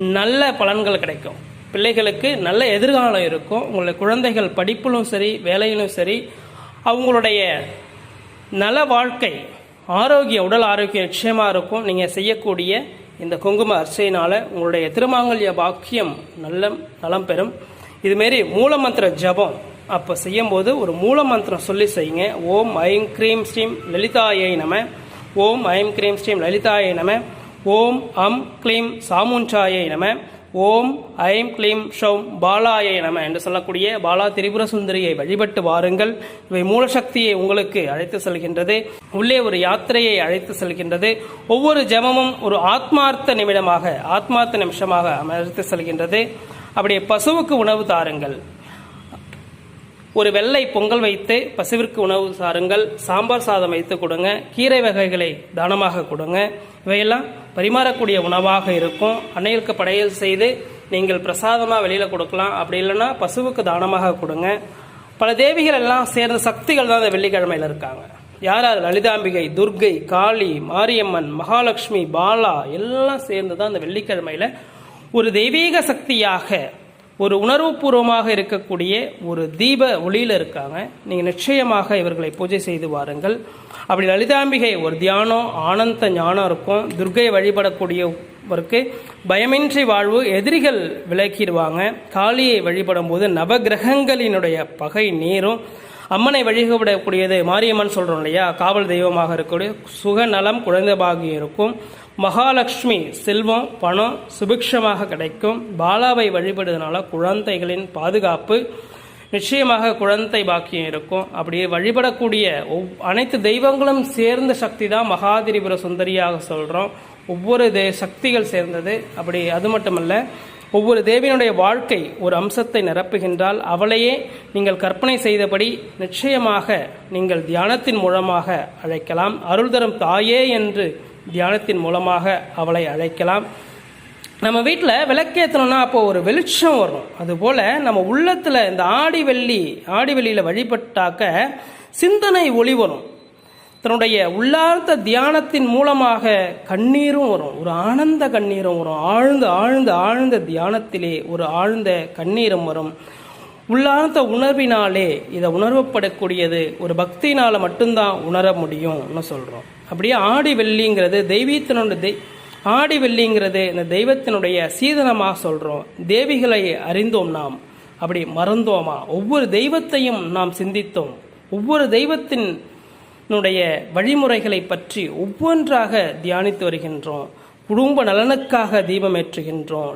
நல்ல பலன்கள் கிடைக்கும். பிள்ளைகளுக்கு நல்ல எதிர்காலம் இருக்கும். உங்களுடைய குழந்தைகள் படிப்பிலும் சரி, வேலையிலும் சரி, அவங்களுடைய நல வாழ்க்கை, உடல் ஆரோக்கியம் நிச்சயமாக இருக்கும். நீங்கள் செய்யக்கூடிய இந்த குங்கும அர்ச்சையினால் உங்களுடைய திருமாங்கல்ய பாக்கியம் நலம் பெறும். இதுமாரி மூலமந்திர ஜபம் அப்போ செய்யும்போது ஒரு மூலமந்திரம் சொல்லி செய்யுங்க. ஓம் ஐம் க்ரீம் ஸ்ரீம் லலிதாயை நம, ஓம் ஐம் க்ரீம் ஸ்ரீம் லலிதாயை நம, ஓம் அம் க்ளீம் சாமுஞ்சாயை நம, ஓம் ஐம் க்ளீம் ஷௌம் பாலாயை நம என்று சொல்லக்கூடிய பாலா திரிபுர சுந்தரியை வழிபட்டு வாருங்கள். இவை மூலசக்தியை உங்களுக்கு அழைத்து செல்கின்றது. உள்ளே ஒரு யாத்திரையை அழைத்து செல்கின்றது. ஒவ்வொரு ஜபமும் ஒரு ஆத்மார்த்த நிமிஷமாக அழைத்து செல்கின்றது. அப்படியே பசுவுக்கு உணவு தாருங்கள். ஒரு வெள்ளை பொங்கல் வைத்து பசுவிற்கு உணவு சாருங்கள். சாம்பார் சாதம் வைத்து கொடுங்க. கீரை வகைகளை தானமாக கொடுங்க. இவையெல்லாம் பரிமாறக்கூடிய உணவாக இருக்கும். அன்னையருக்கு படையல் செய்து நீங்கள் பிரசாதமாக வெளியில் கொடுக்கலாம். அப்படி இல்லைன்னா பசுவுக்கு தானமாக கொடுங்க. பல தேவிகள் எல்லாம் சேர்ந்த சக்திகள் தான் அந்த வெள்ளிக்கிழமையில் இருக்காங்க. யார்? லலிதாம்பிகை, துர்கை, காளி, மாரியம்மன், மகாலட்சுமி, பாலா எல்லாம் சேர்ந்து தான் அந்த வெள்ளிக்கிழமையில் ஒரு தெய்வீக சக்தியாக, ஒரு உணர்வுபூர்வமாக இருக்கக்கூடிய ஒரு தீப ஒளியில் இருக்காங்க. நீங்கள் நிச்சயமாக இவர்களை பூஜை செய்து வாருங்கள். அப்படி லலிதாம்பிகை ஒரு தியானம், ஆனந்த ஞானம் இருக்கும். துர்கையை வழிபடக்கூடியவருக்கு பயமின்றி வாழ்வு, எதிரிகள் விலக்கிடுவாங்க. காளியை வழிபடும் போது நவகிரகங்களினுடைய பகை நீரும். அம்மனை வழிபடக்கூடியது மாரியம்மன் சொல்கிறோம் இல்லையா, காவல் தெய்வமாக இருக்கக்கூடிய சுகநலம், குழந்தை பாகியம் இருக்கும். மகாலட்சுமி செல்வம், பணம் சுபிக்ஷமாக கிடைக்கும். பாலாவை வழிபடுறதுனால குழந்தைகளின் பாதுகாப்பு, நிச்சயமாக குழந்தை பாக்கியம் இருக்கும். அப்படியே வழிபடக்கூடிய அனைத்து தெய்வங்களும் சேர்ந்த சக்தி தான் மகாதிரிபுர சுந்தரியாக சொல்கிறோம். ஒவ்வொரு சக்திகள் சேர்ந்தது. அப்படி அது மட்டுமல்ல, ஒவ்வொரு தேவியினுடைய வாழ்க்கை ஒரு அம்சத்தை நிரப்புகின்றால் அவளையே நீங்கள் கற்பனை செய்தபடி நிச்சயமாக நீங்கள் தியானத்தின் மூலமாக அழைக்கலாம். அருள் தரும் தாயே என்று தியானத்தின் மூலமாக அவளை அழைக்கலாம். நம்ம வீட்டில் விளக்கேற்றணும்னா அப்போ ஒரு வெளிச்சம் வரும். அதுபோல் நம்ம உள்ளத்தில் இந்த ஆடி வெள்ளியில் வழிபட்டாக்க சிந்தனை ஒளி வரும். தன்னுடைய உள்ளார்ந்த தியானத்தின் மூலமாக கண்ணீரும் வரும், ஒரு ஆனந்த கண்ணீரும் வரும். ஆழ்ந்த தியானத்திலே ஒரு ஆழ்ந்த கண்ணீரும் வரும். உள்ளார்ந்த உணர்வினாலே இதை உணர்வப்படக்கூடியது ஒரு பக்தியினால் மட்டும்தான் உணர முடியும்னு சொல்கிறோம். அப்படியே ஆடி வெள்ளிங்கிறது ஆடி வெள்ளிங்கிறது இந்த தெய்வத்தினுடைய சீதனமாக சொல்கிறோம். தேவிகளை அறிந்தோம் நாம், அப்படி மறந்தோமா? ஒவ்வொரு தெய்வத்தையும் நாம் சிந்தித்தோம். ஒவ்வொரு தெய்வத்தினுடைய வழிமுறைகளை பற்றி ஒவ்வொன்றாக தியானித்து வருகின்றோம். குடும்ப நலனுக்காக தீபம் ஏற்றுகின்றோம்.